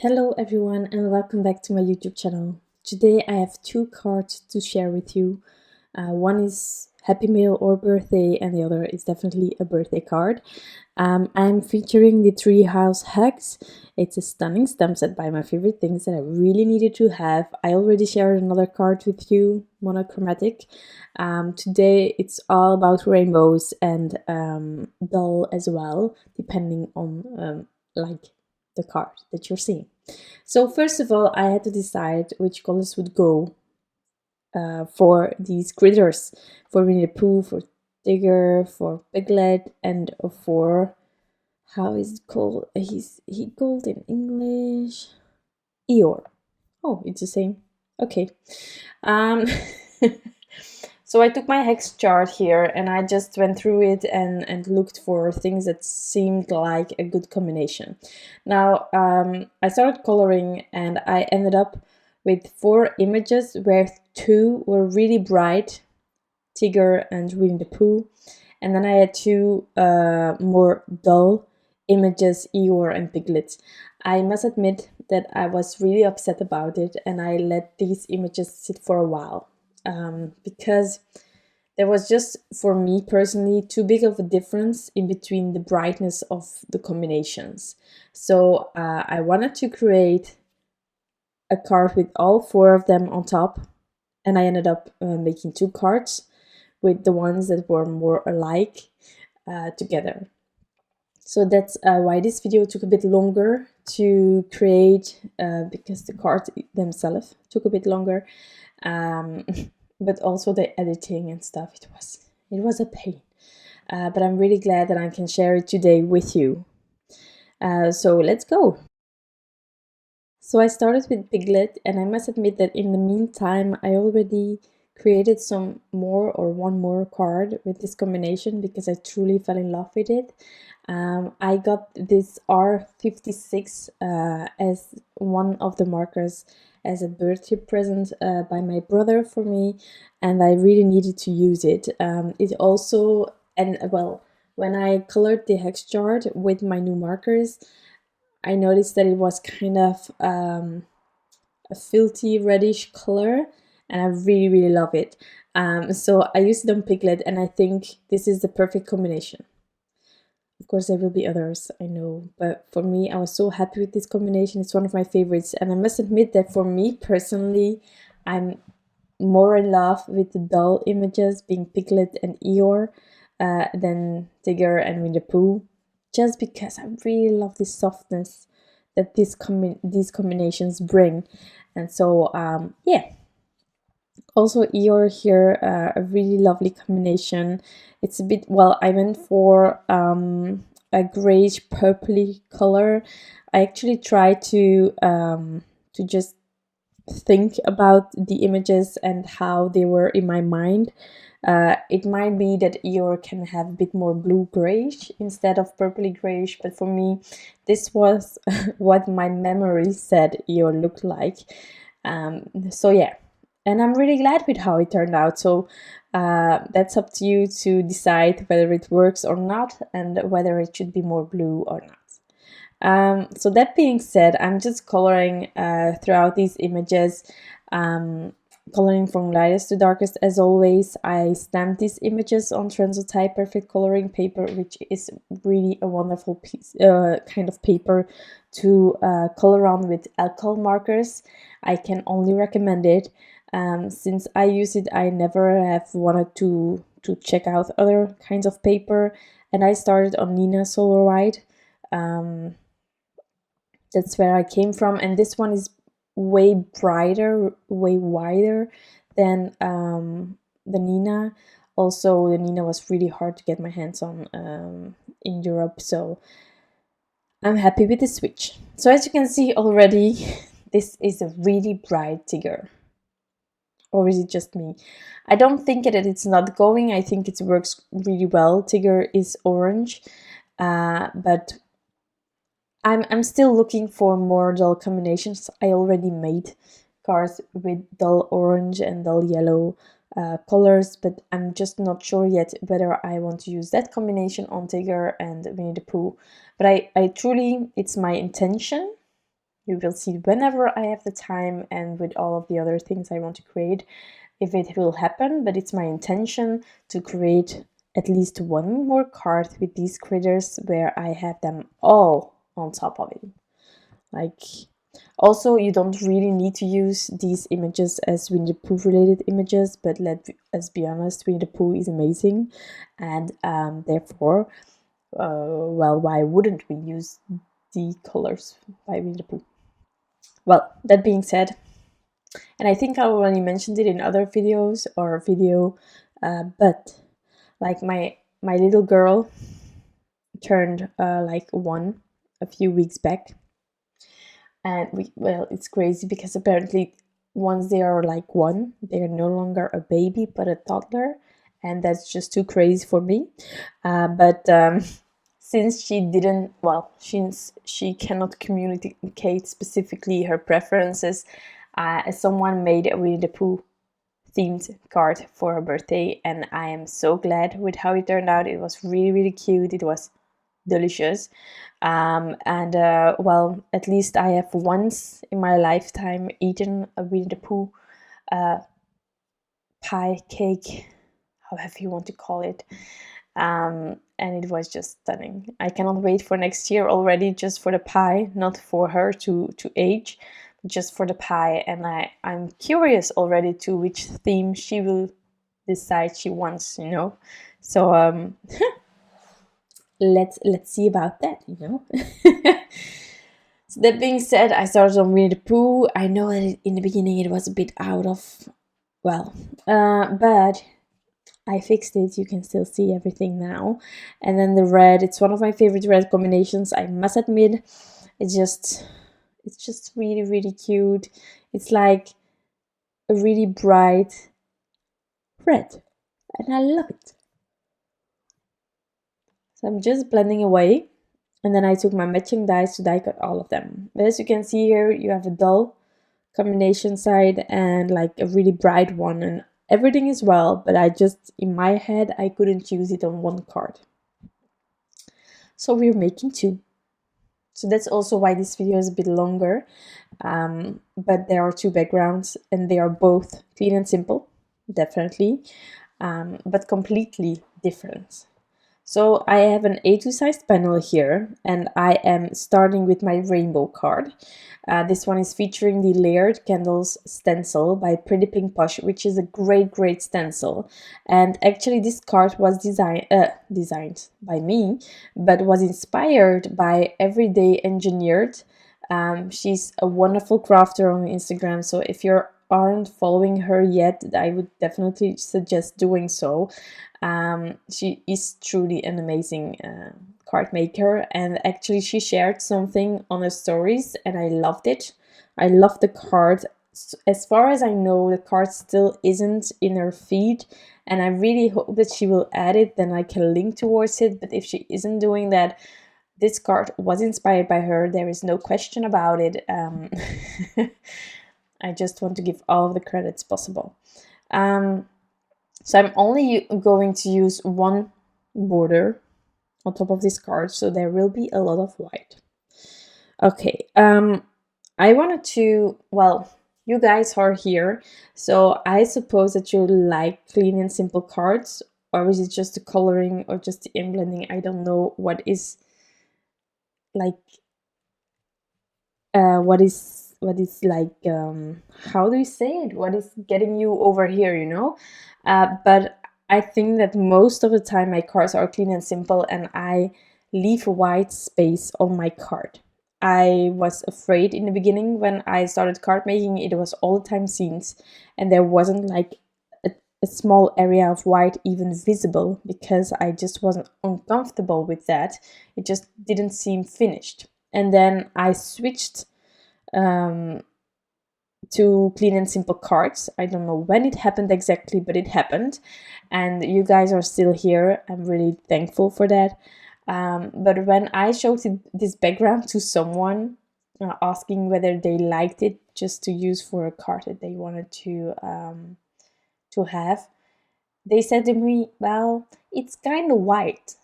Hello everyone and welcome back to my YouTube channel. Today I have two cards to share with you. One is Happy Meal or Birthday and the other is definitely a birthday card. I'm featuring the Treehouse Hugs. It's a stunning stamp set by my favorite things that I really needed to have. I already shared another card with you, monochromatic. Today it's all about rainbows and dull as well, depending on like the card that you're seeing. So first of all, I had to decide which colors would go for these critters, for Winnie the Pooh, for Tigger, for Piglet, and for, how is it called? He called in English Eeyore. Oh, it's the same. Okay. Um, So I took my hex chart here and I just went through it and looked for things that seemed like a good combination. Now, I started coloring and I ended up with 4 images where 2 were really bright, Tigger and Winnie the Pooh. And then I had 2 more dull images, Eeyore and Piglet. I must admit that I was really upset about it and I let these images sit for a while. Because there was just, for me personally, too big of a difference in between the brightness of the combinations. So I wanted to create a card with all 4 of them on top, and I ended up making 2 cards with the ones that were more alike together. So that's why this video took a bit longer to create, because the cards themselves took a bit longer. But also the editing and stuff, it was a pain. But I'm really glad that I can share it today with you. So let's go. So I started with Piglet, and I must admit that in the meantime I already created some more, or one more card with this combination, because I truly fell in love with it. I got this R56 as one of the markers as a birthday present by my brother for me, and I really needed to use it. It also, and well, when I colored the hex chart with my new markers, I noticed that it was kind of a filthy reddish color, and I really love it. So I used it on Piglet, and I think this is the perfect combination. Of course, there will be others, I know, but for me, I was so happy with this combination. It's one of my favorites, and I must admit that for me personally, I'm more in love with the dull images, being Piglet and Eeyore, than Tigger and Winnie the Pooh, just because I really love this softness that these combinations bring. And so, yeah. Also, Eeyore here, a really lovely combination. It's a bit, well, I went for a grayish purpley color. I actually tried to just think about the images and how they were in my mind. It might be that Eeyore can have a bit more blue grayish instead of purpley grayish, but for me this was what my memory said Eeyore looked like. So yeah, and I'm really glad with how it turned out. So that's up to you to decide whether it works or not, and whether it should be more blue or not. So that being said, I'm just coloring throughout these images, coloring from lightest to darkest. As always, I stamped these images on Transotype perfect coloring paper, which is really a wonderful piece, kind of paper to color on with alcohol markers. I can only recommend it. Since I use it, I never have wanted to check out other kinds of paper, and I started on Nina Solar White. That's where I came from, and this one is way brighter, way wider than the Nina. Also, the Nina was really hard to get my hands on in Europe, so I'm happy with the switch. So as you can see already, this is a really bright Tigger. Or is it just me? I don't think that it's not going. I think it works really well. Tigger is orange, but I'm still looking for more dull combinations. I already made cards with dull orange and dull yellow colors, but I'm just not sure yet whether I want to use that combination on Tigger and Winnie the Pooh. But I truly, it's my intention. You will see whenever I have the time and with all of the other things I want to create, if it will happen, but it's my intention to create at least one more card with these critters where I have them all on top of it. Like, also, you don't really need to use these images as Winnie the Pooh related images, but let's be honest, Winnie the Pooh is amazing, and therefore, well, why wouldn't we use the colors by Winnie the Pooh? Well, that being said, and I think I already mentioned it in other videos or video, but like my little girl turned like 1 a few weeks back, and well, it's crazy because apparently once they are like 1, they are no longer a baby but a toddler, and that's just too crazy for me. But since she didn't, well, since she cannot communicate specifically her preferences, someone made a Winnie the Pooh themed card for her birthday, and I am so glad with how it turned out. It was really, really cute. It was delicious. And well, at least I have once in my lifetime eaten a Winnie the Pooh pie, cake, however you want to call it. And it was just stunning. I cannot wait for next year already, just for the pie, not for her to age, just for the pie. And I'm curious already to which theme she will decide she wants, you know. So let's see about that, you know. So that being said, I started on Winnie the Pooh. I know that in the beginning it was a bit out of, well, but I fixed it. You can still see everything now. And then the red, it's one of my favorite red combinations, I must admit. It's just really, really cute. It's like a really bright red, and I love it. So I'm just blending away, and then I took my matching dies to die cut all of them. But as you can see here, you have a dull combination side and like a really bright one, and everything is well, but I just, in my head, I couldn't use it on one card. So we're making 2. So that's also why this video is a bit longer. But there are 2 backgrounds, and they are both clean and simple, definitely, but completely different. So I have an A2 sized panel here, and I am starting with my rainbow card. This one is featuring the Layered Candles Stencil by Pretty Pink Posh, which is a great stencil. And actually this card was designed by me, but was inspired by Everyday Engineered. She's a wonderful crafter on Instagram, so if you aren't following her yet, I would definitely suggest doing so. She is truly an amazing card maker, and actually she shared something on her stories and I loved it. I love the card. As far as I know, the card still isn't in her feed, and I really hope that she will add it, then I can link towards it. But if she isn't doing that, this card was inspired by her, there is no question about it. I just want to give all of the credits possible. So I'm only going to use one border on top of this card, so there will be a lot of white. Okay, I wanted to, well, you guys are here, so I suppose that you like clean and simple cards, or is it just the coloring or just the inblending? I don't know what is like, what is like, how do you say it? What is getting you over here, you know? But I think that most of the time my cards are clean and simple, and I leave a white space on my card. I was afraid in the beginning when I started card making, it was all the time scenes, and there wasn't like a small area of white even visible, because I just wasn't uncomfortable with that. It just didn't seem finished. And then I switched to clean and simple cards. I don't know when it happened exactly, but it happened, and you guys are still here. I'm really thankful for that. But when I showed this background to someone, asking whether they liked it just to use for a card that they wanted to have, they said to me, well, it's kind of white,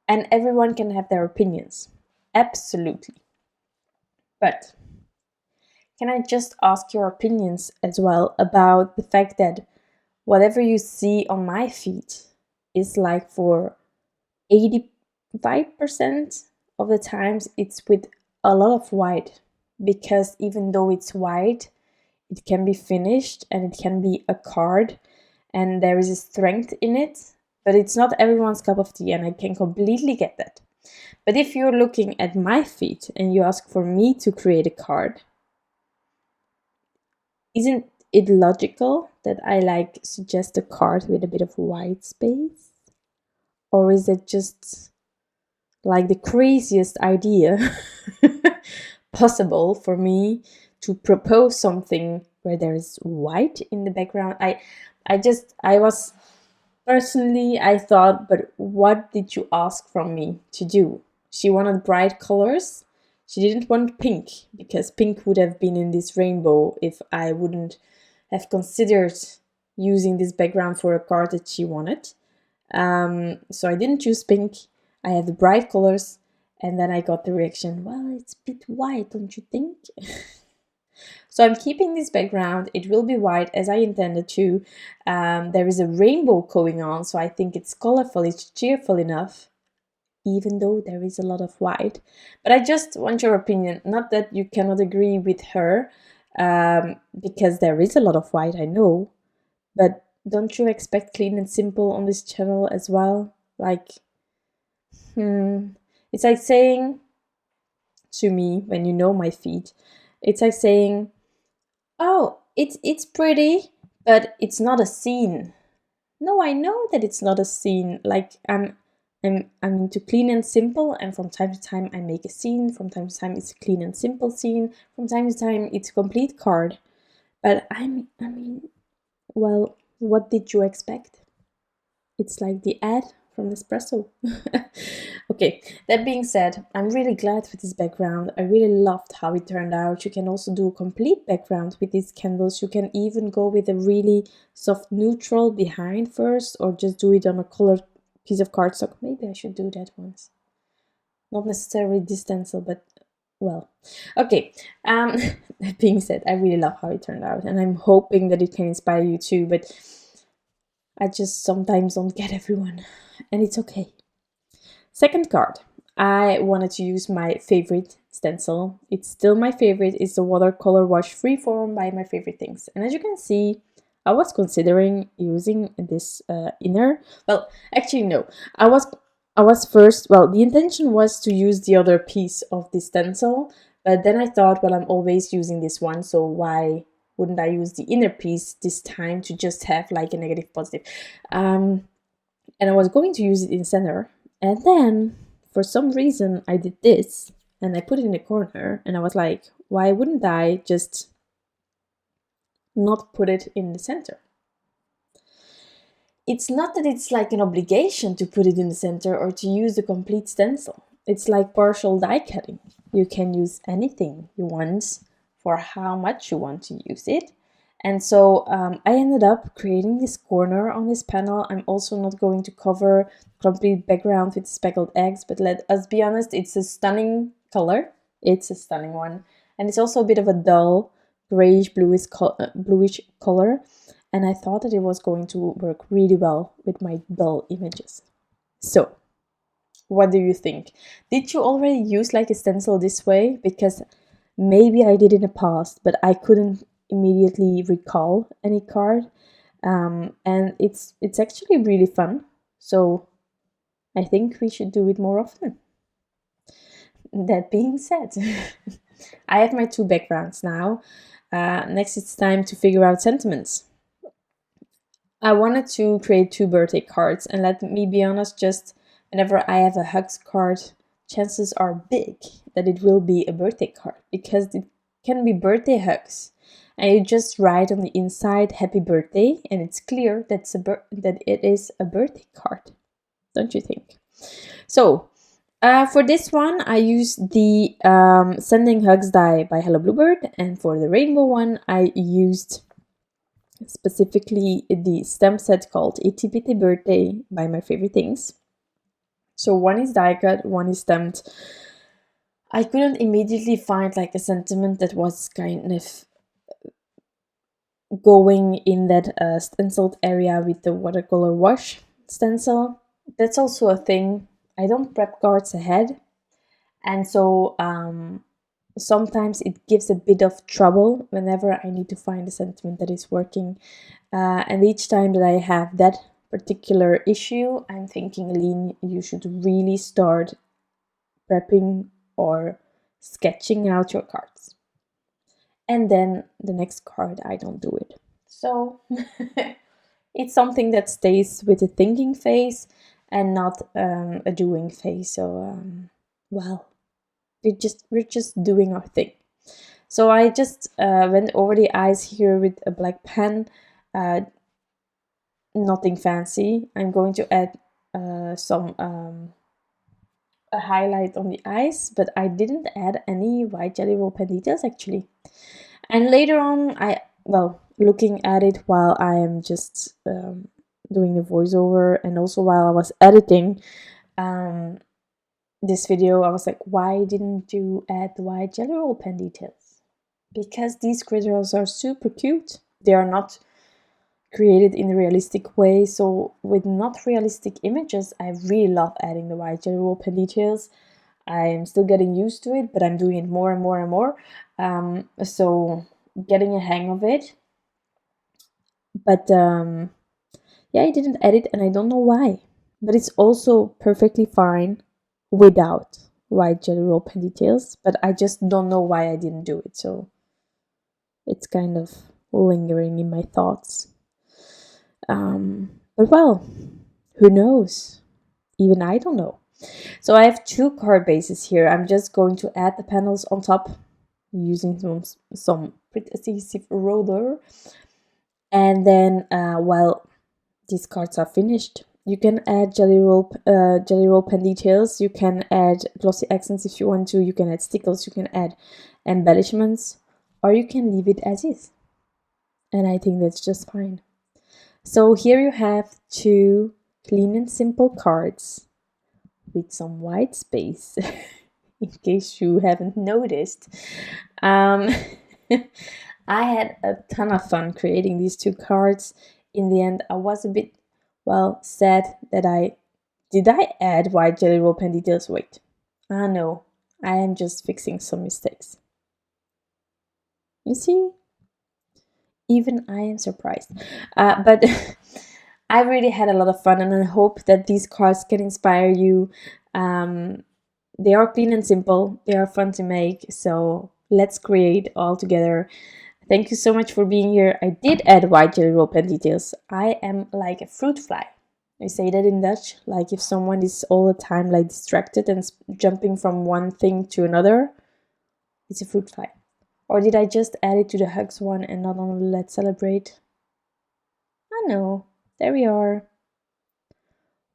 and everyone can have their opinions. Absolutely. But can I just ask your opinions as well about the fact that whatever you see on my feed is like for 85% of the times it's with a lot of white, because even though it's white, it can be finished and it can be a card and there is a strength in it, but it's not everyone's cup of tea, and I can completely get that. But if you're looking at my feed and you ask for me to create a card, isn't it logical that I like suggest a card with a bit of white space? Or is it just like the craziest idea possible for me to propose something where there's white in the background? I thought, but what did you ask from me to do? She wanted bright colors. She didn't want pink, because pink would have been in this rainbow if I wouldn't have considered using this background for a card that she wanted. So I didn't choose pink. I have the bright colors, and then I got the reaction, well, it's a bit white, don't you think? So I'm keeping this background. It will be white as I intended to. There is a rainbow going on, so I think it's colorful, it's cheerful enough, even though there is a lot of white. But I just want your opinion. Not that you cannot agree with her, because there is a lot of white, I know. But don't you expect clean and simple on this channel as well? Like, it's like saying to me, when you know my feed, it's like saying, oh, it's pretty, but it's not a scene. No, I know that it's not a scene. Like, I'm into clean and simple, and from time to time I make a scene. From time to time it's a clean and simple scene. From time to time it's a complete card. But I mean, well, what did you expect? It's like the ad from Nespresso. Okay, that being said, I'm really glad with this background. I really loved how it turned out. You can also do a complete background with these candles. You can even go with a really soft neutral behind first, or just do it on a colored piece of cardstock. Maybe I should do that once. Not necessarily this stencil, but well, okay. That being said, I really love how it turned out, and I'm hoping that it can inspire you too, but I just sometimes don't get everyone, and it's okay. Second card, I wanted to use my favorite stencil. It's still my favorite. It's the Watercolor Wash Freeform by My Favorite Things. And as you can see, I was considering using this inner. Well, actually no. I was first, well, the intention was to use the other piece of the stencil, but then I thought, well, I'm always using this one, so why wouldn't I use the inner piece this time to just have like a negative positive? And I was going to use it in center, and then for some reason I did this and I put it in the corner, and I was like, why wouldn't I just not put it in the center? It's not that it's like an obligation to put it in the center or to use the complete stencil. It's like partial die cutting. You can use anything you want for how much you want to use it. And so I ended up creating this corner on this panel. I'm also not going to cover complete background with speckled eggs, but let us be honest, it's a stunning color. It's a stunning one. And it's also a bit of a dull grayish bluish color. And I thought that it was going to work really well with my dull images. So, what do you think? Did you already use like a stencil this way? Because maybe I did in the past, but I couldn't immediately recall any card. And it's actually really fun. So, I think we should do it more often. That being said, I have my two backgrounds now. Next, it's time to figure out sentiments. I wanted to create two birthday cards, and let me be honest, just whenever I have a hugs card, chances are big that it will be a birthday card, because it can be birthday hugs. And you just write on the inside happy birthday, and it's clear that it is a birthday card, don't you think? So for this one, I used the Sending Hugs Die by Hello Bluebird, and for the rainbow one, I used specifically the stamp set called Itty Bitty Birthday by My Favorite Things. So one is die cut, one is stamped. I couldn't immediately find like a sentiment that was kind of going in that stenciled area with the watercolor wash stencil. That's also a thing. I don't prep cards ahead, and so sometimes it gives a bit of trouble whenever I need to find a sentiment that is working. And each time that I have that particular issue, I'm thinking, Aline, you should really start prepping or sketching out your cards. And then the next card, I don't do it. So it's something that stays with the thinking phase and not a doing phase. So, well, we're just doing our thing. So I just went over the eyes here with a black pen. Nothing fancy. I'm going to add some a highlight on the eyes, but I didn't add any white jelly roll pen details actually. And later on, looking at it while I am just doing the voiceover, and also while I was editing this video, I was like, why didn't you add the white jelly roll pen details? Because these critters are super cute. They are not created in a realistic way, so with not realistic images, I really love adding the white jelly roll pen details. I'm still getting used to it, but I'm doing it more and more and more. So getting a hang of it. But yeah, I didn't edit, and I don't know why. But it's also perfectly fine without white jelly roll pen details. But I just don't know why I didn't do it. So it's kind of lingering in my thoughts. But well, who knows? Even I don't know. So I have two card bases here. I'm just going to add the panels on top using some Pritt adhesive roller. And then while these cards are finished, you can add jelly roll pen details. You can add glossy accents if you want to. You can add stickles. You can add embellishments, or you can leave it as is. And I think that's just fine. So here you have two clean and simple cards with some white space, in case you haven't noticed. I had a ton of fun creating these two cards. In the end, I was a bit, sad that I add white jelly roll pen details? Wait, no, I am just fixing some mistakes. You see? Even I am surprised. But I really had a lot of fun, and I hope that these cards can inspire you. They are clean and simple. They are fun to make. So let's create all together. Thank you so much for being here. I did add white jelly roll pen details. I am like a fruit fly. I say that in Dutch. Like if someone is all the time like distracted and jumping from one thing to another, it's a fruit fly. Or did I just add it to the Hugs one and not on the Let's Celebrate? I know. There we are.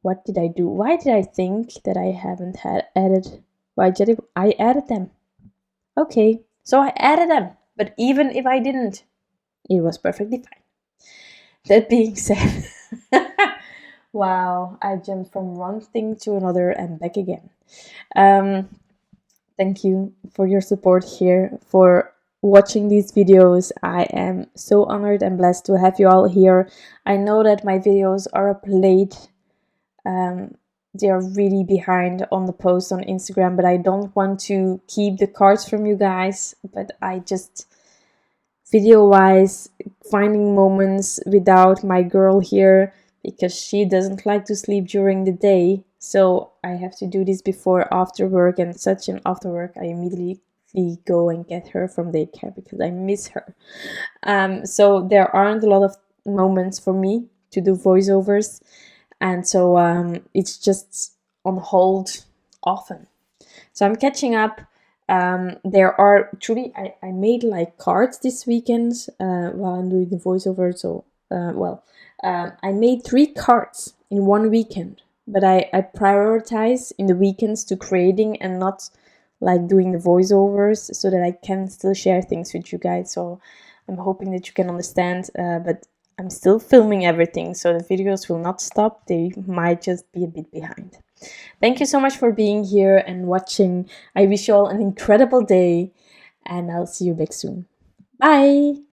What did I do? Why did I think that I haven't had added white jelly? I added them. Okay, so I added them. But even if I didn't, it was perfectly fine. That being said, wow, I jumped from one thing to another and back again. Thank you for your support here, for watching these videos. I am so honored and blessed to have you all here. I know that my videos are up late. They are really behind on the posts on Instagram, but I don't want to keep the cards from you guys. But I just, video-wise, finding moments without my girl here, because she doesn't like to sleep during the day. So I have to do this before after work, and such an after work, I immediately go and get her from daycare because I miss her. So there aren't a lot of moments for me to do voiceovers, and so it's just on hold often. So I'm catching up. There are truly, I made like cards this weekend while I'm doing the voiceover. So I made 3 cards in one weekend, but I prioritize in the weekends to creating and not like doing the voiceovers, so that I can still share things with you guys. So I'm hoping that you can understand, but I'm still filming everything, so the videos will not stop. They might just be a bit behind. Thank you so much for being here and watching. I wish you all an incredible day, and I'll see you back soon. Bye!